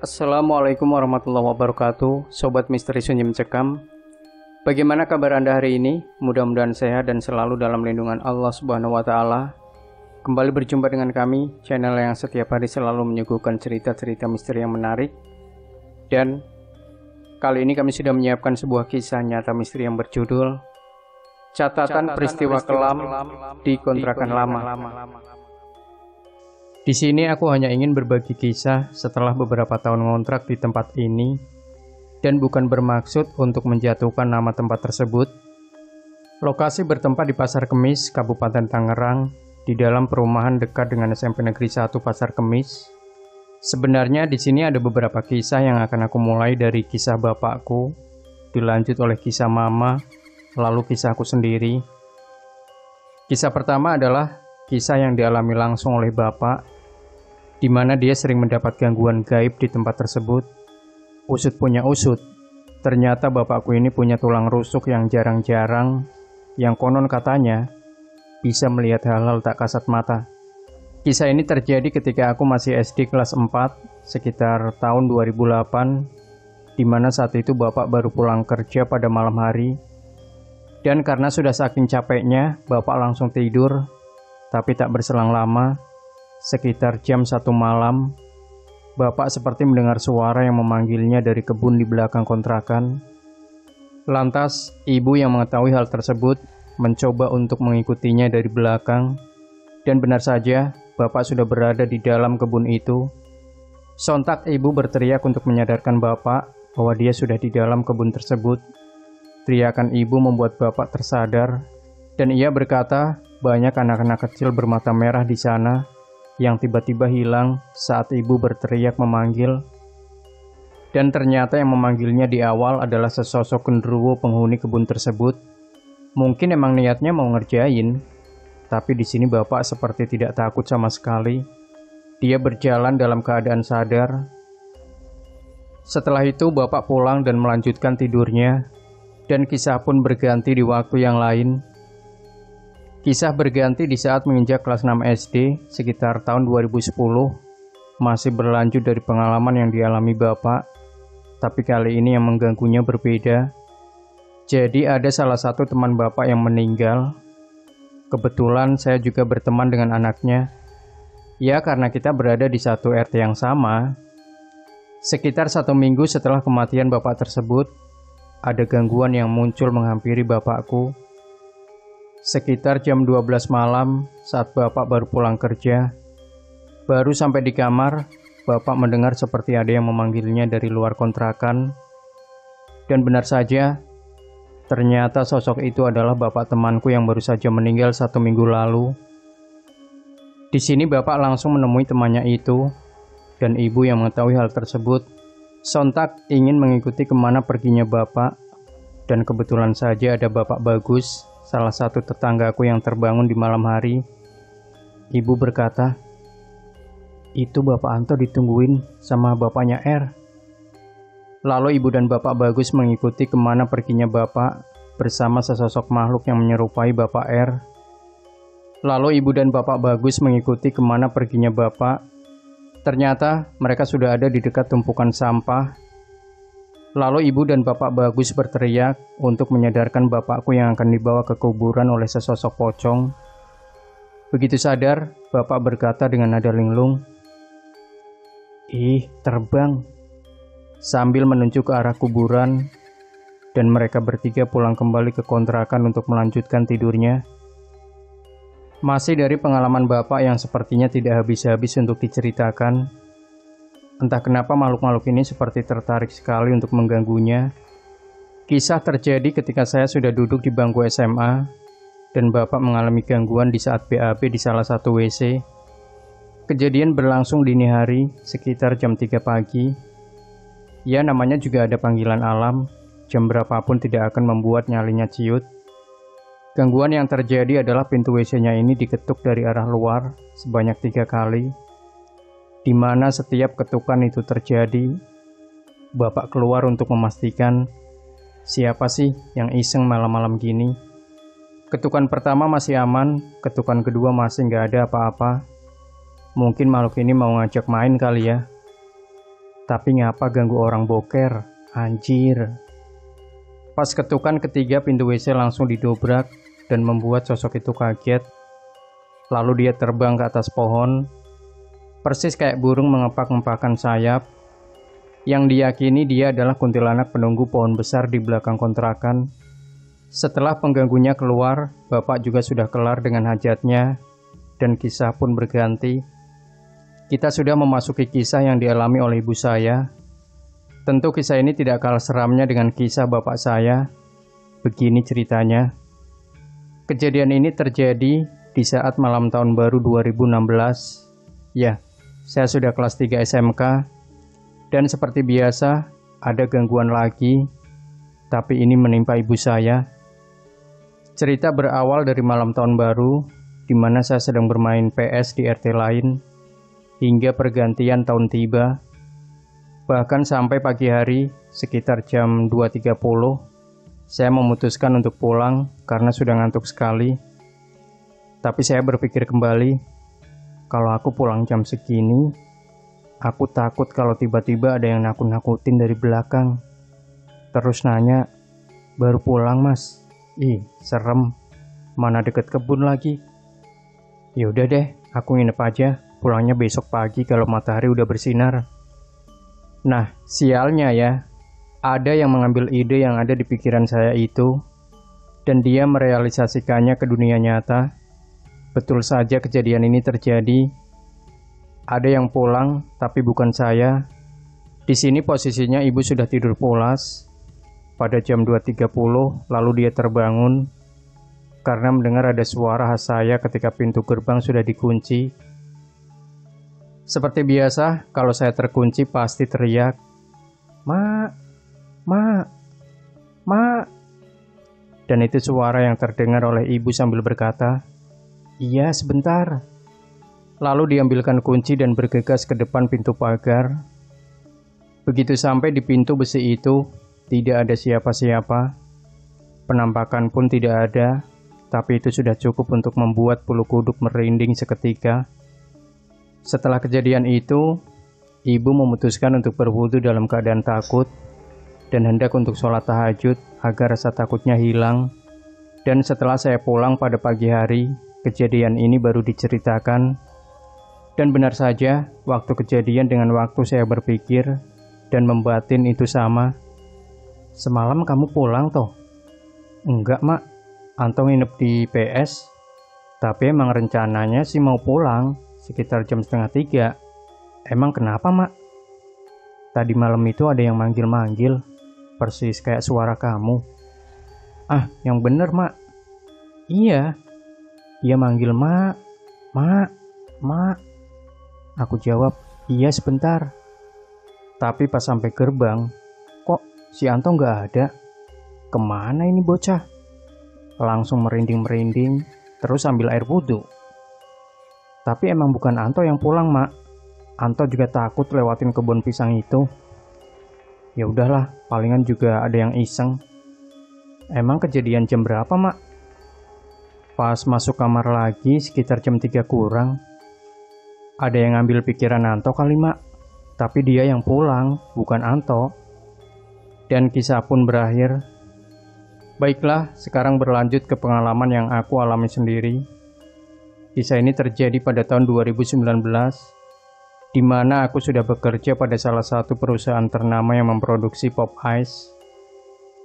Assalamualaikum warahmatullahi wabarakatuh, Sobat Misteri Sunyi Mencekam. Bagaimana kabar Anda hari ini? Mudah-mudahan sehat dan selalu dalam lindungan Allah Subhanahu wa Ta'ala. Kembali berjumpa dengan kami, channel yang setiap hari selalu menyuguhkan cerita-cerita misteri yang menarik. Dan kali ini kami sudah menyiapkan sebuah kisah nyata misteri yang berjudul Catatan Peristiwa Kelam di Kontrakan Lama. Di sini aku hanya ingin berbagi kisah setelah beberapa tahun ngontrak di tempat ini dan bukan bermaksud untuk menjatuhkan nama tempat tersebut. Lokasi bertempat di Pasar Kemis, Kabupaten Tangerang, di dalam perumahan dekat dengan SMP Negeri 1 Pasar Kemis. Sebenarnya di sini ada beberapa kisah yang akan aku mulai dari kisah bapakku, dilanjut oleh kisah mama, lalu kisahku sendiri. Kisah pertama adalah kisah yang dialami langsung oleh bapak, di mana dia sering mendapat gangguan gaib di tempat tersebut. Usut punya usut, ternyata bapakku ini punya tulang rusuk yang jarang-jarang, yang konon katanya bisa melihat hal-hal tak kasat mata. Kisah ini terjadi ketika aku masih SD kelas 4, sekitar tahun 2008, di mana saat itu bapak baru pulang kerja pada malam hari. Dan karena sudah saking capeknya, bapak langsung tidur. Tapi tak berselang lama, sekitar jam 1 malam, bapak seperti mendengar suara yang memanggilnya dari kebun di belakang kontrakan. Lantas, ibu yang mengetahui hal tersebut mencoba untuk mengikutinya dari belakang. Dan benar saja, bapak sudah berada di dalam kebun itu. Sontak ibu berteriak untuk menyadarkan bapak bahwa dia sudah di dalam kebun tersebut. Teriakan ibu membuat bapak tersadar, dan ia berkata, banyak anak-anak kecil bermata merah di sana yang tiba-tiba hilang saat ibu berteriak memanggil. Dan ternyata yang memanggilnya di awal adalah sesosok genderuwo penghuni kebun tersebut. Mungkin emang niatnya mau ngerjain, tapi di sini bapak seperti tidak takut sama sekali. Dia berjalan dalam keadaan sadar. Setelah itu bapak pulang dan melanjutkan tidurnya, dan kisah pun berganti di waktu yang lain. Kisah berganti di saat menginjak kelas 6 SD, sekitar tahun 2010, masih berlanjut dari pengalaman yang dialami bapak, tapi kali ini yang mengganggunya berbeda. Jadi ada salah satu teman bapak yang meninggal. Kebetulan saya juga berteman dengan anaknya. Ya, karena kita berada di satu RT yang sama. Sekitar 1 minggu setelah kematian bapak tersebut, ada gangguan yang muncul menghampiri bapakku. Sekitar jam 12 malam saat bapak baru pulang kerja. Baru sampai di kamar, bapak mendengar seperti ada yang memanggilnya dari luar kontrakan. Dan benar saja, ternyata sosok itu adalah bapak temanku yang baru saja meninggal 1 minggu lalu. Di sini bapak langsung menemui temannya itu, dan ibu yang mengetahui hal tersebut sontak ingin mengikuti kemana perginya bapak. Dan kebetulan saja ada Bapak Bagus, salah satu tetanggaku yang terbangun di malam hari. Ibu berkata, "Itu Bapak Anto ditungguin sama bapaknya R." Lalu ibu dan Bapak Bagus mengikuti kemana perginya bapak bersama sesosok makhluk yang menyerupai Bapak R. Lalu ibu dan Bapak Bagus mengikuti kemana perginya bapak. Ternyata mereka sudah ada di dekat tumpukan sampah. Lalu ibu dan Bapak Bagus berteriak untuk menyadarkan bapakku yang akan dibawa ke kuburan oleh sesosok pocong. Begitu sadar, bapak berkata dengan nada linglung, "Ih, terbang," sambil menunjuk ke arah kuburan, dan mereka bertiga pulang kembali ke kontrakan untuk melanjutkan tidurnya. Masih dari pengalaman bapak yang sepertinya tidak habis-habis untuk diceritakan. Entah kenapa makhluk-makhluk ini seperti tertarik sekali untuk mengganggunya. Kisah terjadi ketika saya sudah duduk di bangku SMA, dan bapak mengalami gangguan di saat BAB di salah satu WC. Kejadian berlangsung dini hari, sekitar jam 3 pagi. Ya, namanya juga ada panggilan alam, jam berapapun tidak akan membuat nyalinya ciut. Gangguan yang terjadi adalah pintu WC-nya ini diketuk dari arah luar sebanyak 3 kali. Di mana setiap ketukan itu terjadi, bapak keluar untuk memastikan siapa sih yang iseng malam-malam gini. Ketukan pertama masih aman, ketukan kedua masih nggak ada apa-apa. Mungkin makhluk ini mau ngajak main kali ya. Tapi ngapa ganggu orang boker? Anjir. Pas ketukan ketiga, pintu WC langsung didobrak dan membuat sosok itu kaget. Lalu dia terbang ke atas pohon, persis kayak burung mengepak-ngepakkan sayap, yang diyakini dia adalah kuntilanak penunggu pohon besar di belakang kontrakan. Setelah pengganggunya keluar, bapak juga sudah kelar dengan hajatnya, dan kisah pun berganti. Kita sudah memasuki kisah yang dialami oleh ibu saya. Tentu kisah ini tidak kalah seramnya dengan kisah bapak saya. Begini ceritanya. Kejadian ini terjadi di saat malam tahun baru 2016. Ya, saya sudah kelas 3 SMK. Dan seperti biasa, ada gangguan lagi. Tapi ini menimpa ibu saya. Cerita berawal dari malam tahun baru, di mana saya sedang bermain PS di RT lain, hingga pergantian tahun tiba. Bahkan sampai pagi hari, sekitar jam 2.30, saya memutuskan untuk pulang karena sudah ngantuk sekali. Tapi saya berpikir kembali, kalau aku pulang jam segini, aku takut kalau tiba-tiba ada yang nakut-nakutin dari belakang. Terus nanya, "Baru pulang, Mas?" Ih, serem. Mana deket kebun lagi. Ya udah deh, aku nginep aja. Pulangnya besok pagi kalau matahari udah bersinar. Nah, sialnya ya, ada yang mengambil ide yang ada di pikiran saya itu, dan dia merealisasikannya ke dunia nyata. Betul saja kejadian ini terjadi. Ada yang pulang, tapi bukan saya. Di sini posisinya ibu sudah tidur pulas. Pada jam 2.30, lalu dia terbangun karena mendengar ada suara khas saya ketika pintu gerbang sudah dikunci. Seperti biasa, kalau saya terkunci pasti teriak, "Mak, mak, mak." Dan itu suara yang terdengar oleh ibu sambil berkata, "Iya, sebentar." Lalu diambilkan kunci dan bergegas ke depan pintu pagar. Begitu sampai di pintu besi itu, tidak ada siapa-siapa. Penampakan pun tidak ada, tapi itu sudah cukup untuk membuat bulu kuduk merinding seketika. Setelah kejadian itu, ibu memutuskan untuk berwudu dalam keadaan takut dan hendak untuk sholat tahajud agar rasa takutnya hilang. Dan setelah saya pulang pada pagi hari, kejadian ini baru diceritakan. Dan benar saja, waktu kejadian dengan waktu saya berpikir dan membatin itu sama. "Semalam kamu pulang toh?" "Enggak, Mak. Anto nginep di PS. Tapi emang rencananya sih mau pulang sekitar jam 2:30. Emang kenapa, Mak?" "Tadi malam itu ada yang manggil-manggil, persis kayak suara kamu." "Ah, yang bener, Mak." "Iya, dia manggil Mak, Mak, Mak." Aku jawab, "Iya, sebentar." Tapi pas sampai gerbang, kok si Anto nggak ada? Kemana ini bocah? Langsung merinding-merinding, terus ambil air wudhu. Tapi emang bukan Anto yang pulang, Mak. Anto juga takut lewatin kebun pisang itu. Ya udahlah, palingan juga ada yang iseng. Emang kejadian jam berapa, Mak? Pas masuk kamar lagi sekitar jam 3 kurang. Ada yang ngambil pikiran Anto kali, Mak. Tapi dia yang pulang, bukan Anto. Dan kisah pun berakhir. Baiklah, sekarang berlanjut ke pengalaman yang aku alami sendiri. Kisah ini terjadi pada tahun 2019, di mana aku sudah bekerja pada salah satu perusahaan ternama yang memproduksi pop ice.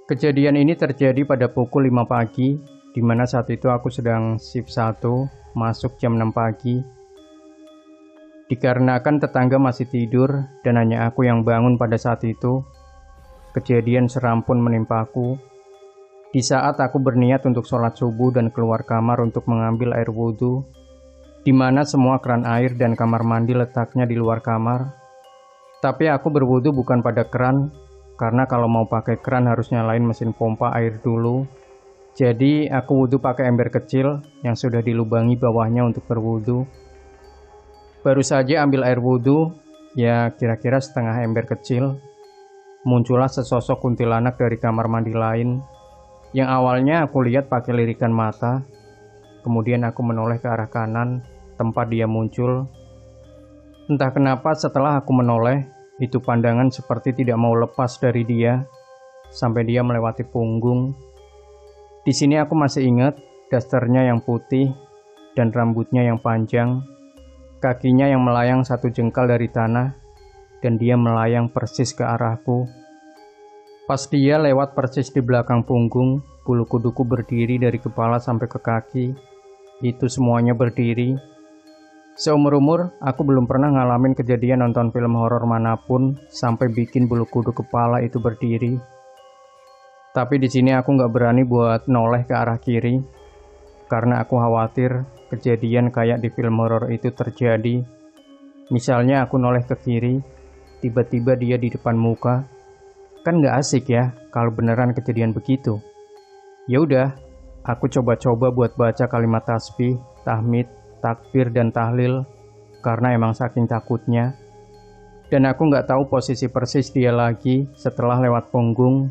Kejadian ini terjadi pada pukul 5 pagi, di mana saat itu aku sedang shift 1, masuk jam 6 pagi. Dikarenakan tetangga masih tidur dan hanya aku yang bangun pada saat itu, kejadian seram pun menimpaku. Di saat aku berniat untuk sholat subuh dan keluar kamar untuk mengambil air wudhu, di mana semua keran air dan kamar mandi letaknya di luar kamar. Tapi aku berwudhu bukan pada keran, karena kalau mau pakai keran harus nyalain mesin pompa air dulu. Jadi aku wudhu pakai ember kecil yang sudah dilubangi bawahnya untuk berwudhu. Baru saja ambil air wudhu, ya kira-kira setengah ember kecil, muncullah sesosok kuntilanak dari kamar mandi lain, yang awalnya aku lihat pakai lirikan mata. Kemudian aku menoleh ke arah kanan, tempat dia muncul. Entah kenapa setelah aku menoleh, Itu pandangan seperti tidak mau lepas dari dia, sampai dia melewati punggung. Di sini aku masih ingat dasternya yang putih dan rambutnya yang panjang, kakinya yang melayang 1 jengkal dari tanah, dan dia melayang persis ke arahku. Pas dia lewat persis di belakang punggung, bulu kuduku berdiri dari kepala sampai ke kaki. Itu semuanya berdiri. Seumur-umur, aku belum pernah ngalamin kejadian nonton film horor manapun sampai bikin bulu kuduk kepala itu berdiri. Tapi di sini aku nggak berani buat noleh ke arah kiri, karena aku khawatir kejadian kayak di film horor itu terjadi. Misalnya aku noleh ke kiri, tiba-tiba dia di depan muka. Kan nggak asik ya kalau beneran kejadian begitu. Ya udah, aku coba-coba buat baca kalimat tasbih, tahmid, takbir, dan tahlil karena emang saking takutnya. Dan aku nggak tahu posisi persis dia lagi setelah lewat punggung.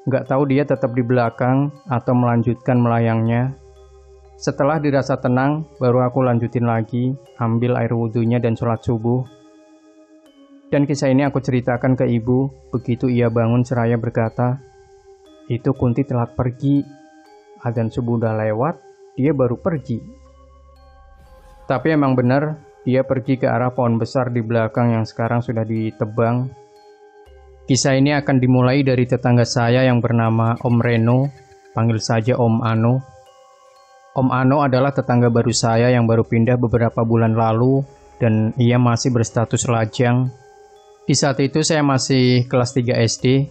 Nggak tahu dia tetap di belakang atau melanjutkan melayangnya. Setelah dirasa tenang, baru aku lanjutin lagi, ambil air wudhunya dan sholat subuh. Dan kisah ini aku ceritakan ke ibu, begitu ia bangun seraya berkata, "Itu Kunti telat pergi. Adzan subuh udah lewat, dia baru pergi." Tapi emang benar, dia pergi ke arah pohon besar di belakang yang sekarang sudah ditebang. Kisah ini akan dimulai dari tetangga saya yang bernama Om Reno, panggil saja Om Ano. Om Ano adalah tetangga baru saya yang baru pindah beberapa bulan lalu, dan ia masih berstatus lajang. Di saat itu saya masih kelas 3 SD,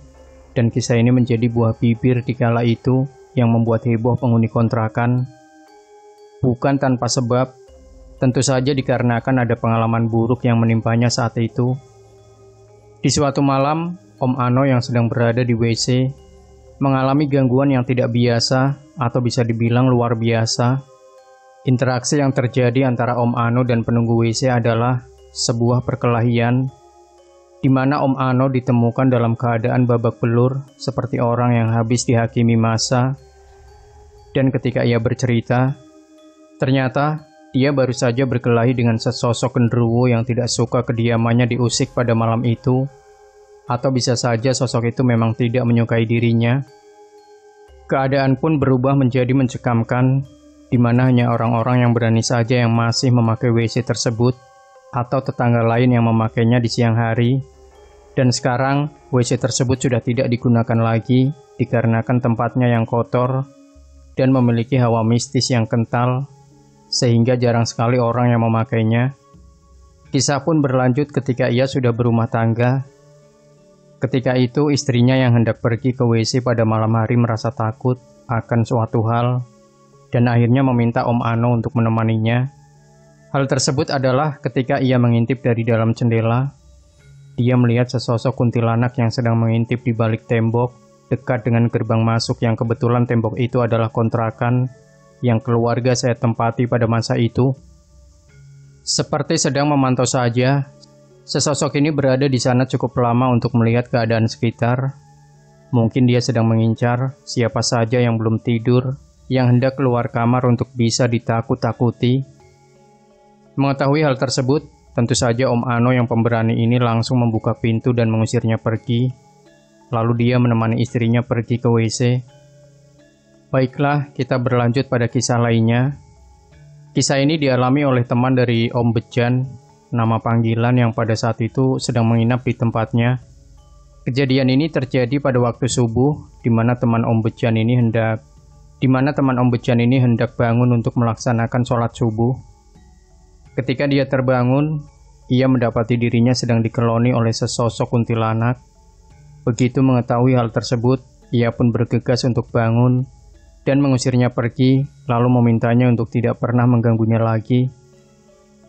dan kisah ini menjadi buah bibir di kala itu yang membuat heboh penghuni kontrakan. Bukan tanpa sebab, tentu saja dikarenakan ada pengalaman buruk yang menimpanya saat itu. Di suatu malam, Om Ano yang sedang berada di WC mengalami gangguan yang tidak biasa atau bisa dibilang luar biasa. Interaksi yang terjadi antara Om Ano dan penunggu WC adalah sebuah perkelahian di mana Om Ano ditemukan dalam keadaan babak belur seperti orang yang habis dihakimi massa. Dan ketika ia bercerita, ternyata dia baru saja berkelahi dengan sesosok genderuwo yang tidak suka kediamannya diusik pada malam itu. Atau bisa saja sosok itu memang tidak menyukai dirinya. Keadaan pun berubah menjadi mencekamkan, di mana hanya orang-orang yang berani saja yang masih memakai WC tersebut, atau tetangga lain yang memakainya di siang hari. Dan sekarang, WC tersebut sudah tidak digunakan lagi, dikarenakan tempatnya yang kotor, dan memiliki hawa mistis yang kental, sehingga jarang sekali orang yang memakainya. Kisah pun berlanjut ketika ia sudah berumah tangga. Ketika itu istrinya yang hendak pergi ke WC pada malam hari merasa takut akan suatu hal dan akhirnya meminta Om Ano untuk menemaninya. Hal tersebut adalah ketika ia mengintip dari dalam jendela. Dia melihat sesosok kuntilanak yang sedang mengintip di balik tembok dekat dengan gerbang masuk yang kebetulan tembok itu adalah kontrakan yang keluarga saya tempati pada masa itu. Seperti sedang memantau saja, sesosok ini berada di sana cukup lama untuk melihat keadaan sekitar. Mungkin dia sedang mengincar siapa saja yang belum tidur, yang hendak keluar kamar untuk bisa ditakut-takuti. Mengetahui hal tersebut, tentu saja Om Ano yang pemberani ini langsung membuka pintu dan mengusirnya pergi. Lalu dia menemani istrinya pergi ke WC. Baiklah, kita berlanjut pada kisah lainnya. Kisah ini dialami oleh teman dari Om Bejan, nama panggilan yang pada saat itu sedang menginap di tempatnya. Kejadian ini terjadi pada waktu subuh, di mana teman Om Bejan ini hendak bangun untuk melaksanakan sholat subuh. Ketika dia terbangun, ia mendapati dirinya sedang dikeloni oleh sesosok kuntilanak. Begitu mengetahui hal tersebut, ia pun bergegas untuk bangun dan mengusirnya pergi, lalu memintanya untuk tidak pernah mengganggunya lagi.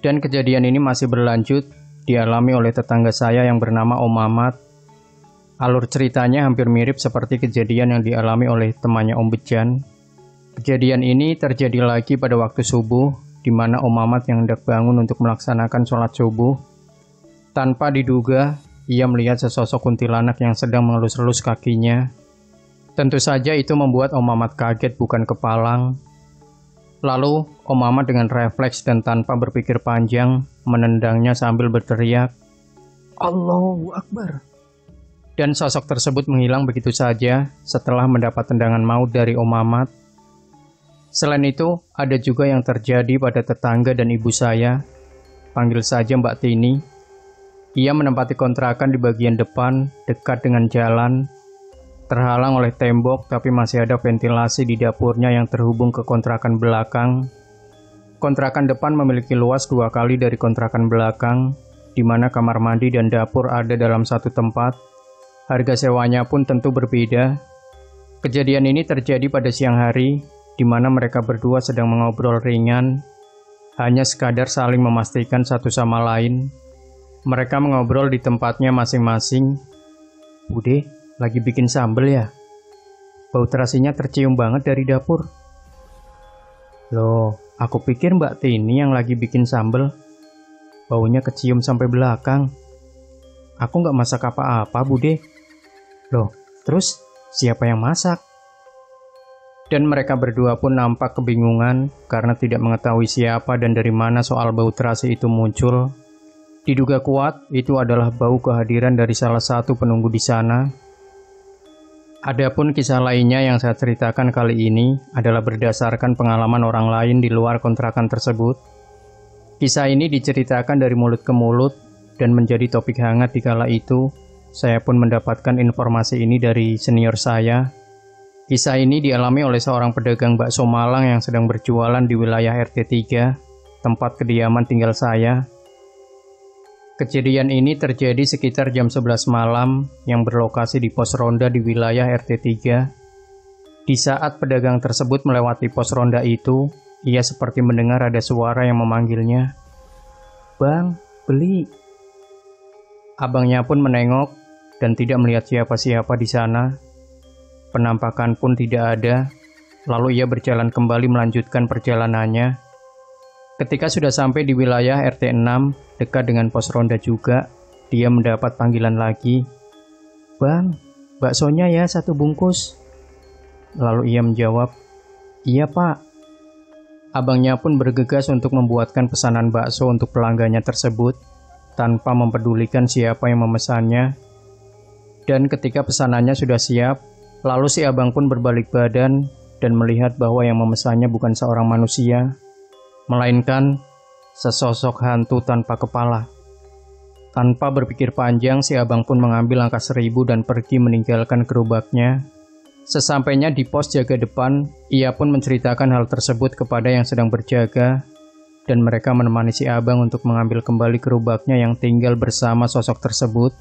Dan kejadian ini masih berlanjut, dialami oleh tetangga saya yang bernama Om Mamat. Alur ceritanya hampir mirip seperti kejadian yang dialami oleh temannya Om Bejan. Kejadian ini terjadi lagi pada waktu subuh, di mana Om Mamat yang hendak bangun untuk melaksanakan sholat subuh. Tanpa diduga, ia melihat sesosok kuntilanak yang sedang mengelus-elus kakinya. Tentu saja itu membuat Om Mamat kaget bukan kepalang. Lalu, Om Mamat dengan refleks dan tanpa berpikir panjang, menendangnya sambil berteriak, Allahu Akbar. Dan sosok tersebut menghilang begitu saja setelah mendapat tendangan maut dari Om Mamat. Selain itu, ada juga yang terjadi pada tetangga dan ibu saya. Panggil saja Mbak Tini. Ia menempati kontrakan di bagian depan, dekat dengan jalan. Terhalang oleh tembok, tapi masih ada ventilasi di dapurnya yang terhubung ke kontrakan belakang. Kontrakan depan memiliki luas 2 kali dari kontrakan belakang, di mana kamar mandi dan dapur ada dalam satu tempat. Harga sewanya pun tentu berbeda. Kejadian ini terjadi pada siang hari, di mana mereka berdua sedang mengobrol ringan, hanya sekadar saling memastikan satu sama lain. Mereka mengobrol di tempatnya masing-masing. Bude, lagi bikin sambel ya? Bau terasinya tercium banget dari dapur. Loh, aku pikir Mbak Tini yang lagi bikin sambel. Baunya kecium sampai belakang. Aku nggak masak apa-apa, Bude. Loh, terus siapa yang masak? Dan mereka berdua pun nampak kebingungan karena tidak mengetahui siapa dan dari mana soal bau terasi itu muncul. Diduga kuat, itu adalah bau kehadiran dari salah satu penunggu di sana. Adapun kisah lainnya yang saya ceritakan kali ini adalah berdasarkan pengalaman orang lain di luar kontrakan tersebut. Kisah ini diceritakan dari mulut ke mulut dan menjadi topik hangat di kala itu. Saya pun mendapatkan informasi ini dari senior saya. Kisah ini dialami oleh seorang pedagang bakso Malang yang sedang berjualan di wilayah RT 3, tempat kediaman tinggal saya. Kejadian ini terjadi sekitar jam 11 malam yang berlokasi di pos ronda di wilayah RT 3. Di saat pedagang tersebut melewati pos ronda itu, ia seperti mendengar ada suara yang memanggilnya. Bang, beli. Abangnya pun menengok dan tidak melihat siapa-siapa di sana. Penampakan pun tidak ada, lalu ia berjalan kembali melanjutkan perjalanannya. Ketika sudah sampai di wilayah RT 6, dekat dengan pos ronda juga, dia mendapat panggilan lagi. Bang, baksonya ya 1 bungkus. Lalu ia menjawab, iya pak. Abangnya pun bergegas untuk membuatkan pesanan bakso untuk pelanggannya tersebut, tanpa mempedulikan siapa yang memesannya. Dan ketika pesanannya sudah siap, lalu si abang pun berbalik badan dan melihat bahwa yang memesannya bukan seorang manusia, melainkan sesosok hantu tanpa kepala. Tanpa berpikir panjang, si abang pun mengambil angka 1000 dan pergi meninggalkan gerobaknya. Sesampainya di pos jaga depan, ia pun menceritakan hal tersebut kepada yang sedang berjaga, dan mereka menemani si abang untuk mengambil kembali gerobaknya yang tinggal bersama sosok tersebut.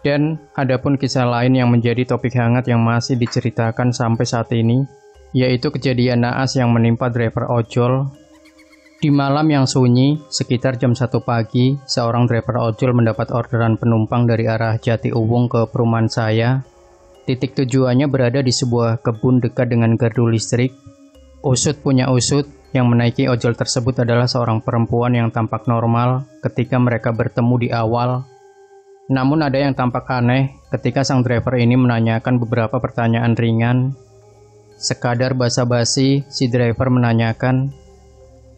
Dan adapun kisah lain yang menjadi topik hangat yang masih diceritakan sampai saat ini, yaitu kejadian naas yang menimpa driver ojol. Di malam yang sunyi, sekitar jam 1 pagi, seorang driver ojol mendapat orderan penumpang dari arah Jati Uwung ke perumahan saya. Titik tujuannya berada di sebuah kebun dekat dengan gardu listrik. Usut punya usut, yang menaiki ojol tersebut adalah seorang perempuan yang tampak normal ketika mereka bertemu di awal. Namun ada yang tampak aneh ketika sang driver ini menanyakan beberapa pertanyaan ringan. Sekadar basa-basi, si driver menanyakan,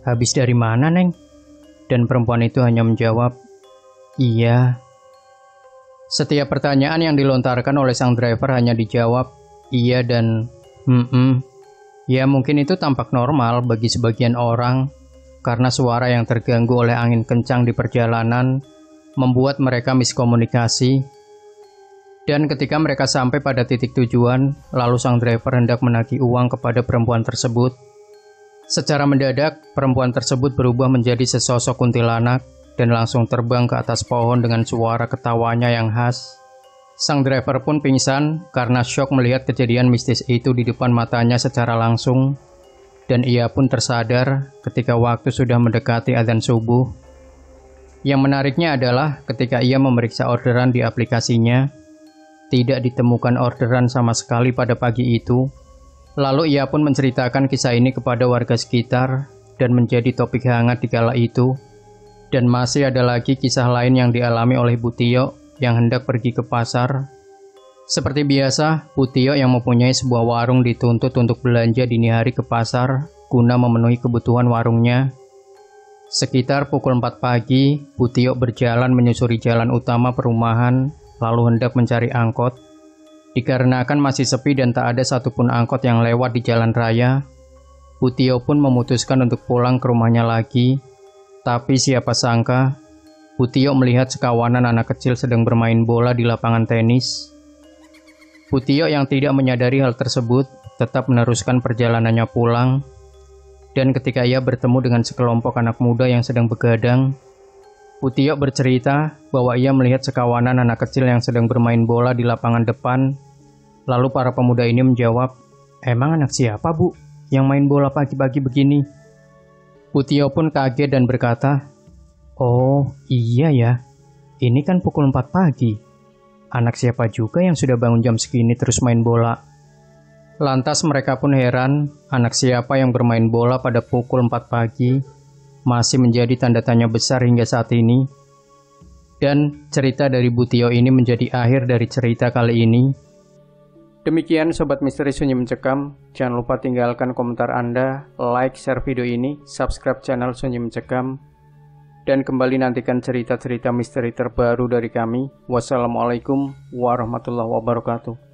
habis dari mana, Neng? Dan perempuan itu hanya menjawab, iya. Setiap pertanyaan yang dilontarkan oleh sang driver hanya dijawab, iya dan Ya mungkin itu tampak normal bagi sebagian orang, karena suara yang terganggu oleh angin kencang di perjalanan membuat mereka miskomunikasi. Dan ketika mereka sampai pada titik tujuan, lalu sang driver hendak menagih uang kepada perempuan tersebut. Secara mendadak, perempuan tersebut berubah menjadi sesosok kuntilanak dan langsung terbang ke atas pohon dengan suara ketawanya yang khas. Sang driver pun pingsan karena syok melihat kejadian mistis itu di depan matanya secara langsung, dan ia pun tersadar ketika waktu sudah mendekati adzan subuh. Yang menariknya adalah ketika ia memeriksa orderan di aplikasinya, tidak ditemukan orderan sama sekali pada pagi itu. Lalu ia pun menceritakan kisah ini kepada warga sekitar dan menjadi topik hangat di kala itu. Dan masih ada lagi kisah lain yang dialami oleh Bu Tio yang hendak pergi ke pasar. Seperti biasa, Bu Tio yang mempunyai sebuah warung dituntut untuk belanja dini hari ke pasar guna memenuhi kebutuhan warungnya. Sekitar pukul 4 pagi, Butio berjalan menyusuri jalan utama perumahan, lalu hendak mencari angkot. Dikarenakan masih sepi dan tak ada satupun angkot yang lewat di jalan raya, Butio pun memutuskan untuk pulang ke rumahnya lagi. Tapi siapa sangka, Butio melihat sekawanan anak kecil sedang bermain bola di lapangan tenis. Butio yang tidak menyadari hal tersebut, tetap meneruskan perjalanannya pulang. Dan ketika ia bertemu dengan sekelompok anak muda yang sedang begadang, Butio bercerita bahwa ia melihat sekawanan anak kecil yang sedang bermain bola di lapangan depan. Lalu para pemuda ini menjawab, "Emang anak siapa, Bu, yang main bola pagi-pagi begini?" Butio pun kaget dan berkata, "Oh iya ya, ini kan pukul 4 pagi. Anak siapa juga yang sudah bangun jam segini terus main bola?" Lantas mereka pun heran, anak siapa yang bermain bola pada pukul 4 pagi masih menjadi tanda tanya besar hingga saat ini. Dan cerita dari Butio ini menjadi akhir dari cerita kali ini. Demikian Sobat Misteri Sunyi Mencekam, jangan lupa tinggalkan komentar Anda, like, share video ini, subscribe channel Sunyi Mencekam, dan kembali nantikan cerita-cerita misteri terbaru dari kami. Wassalamualaikum warahmatullahi wabarakatuh.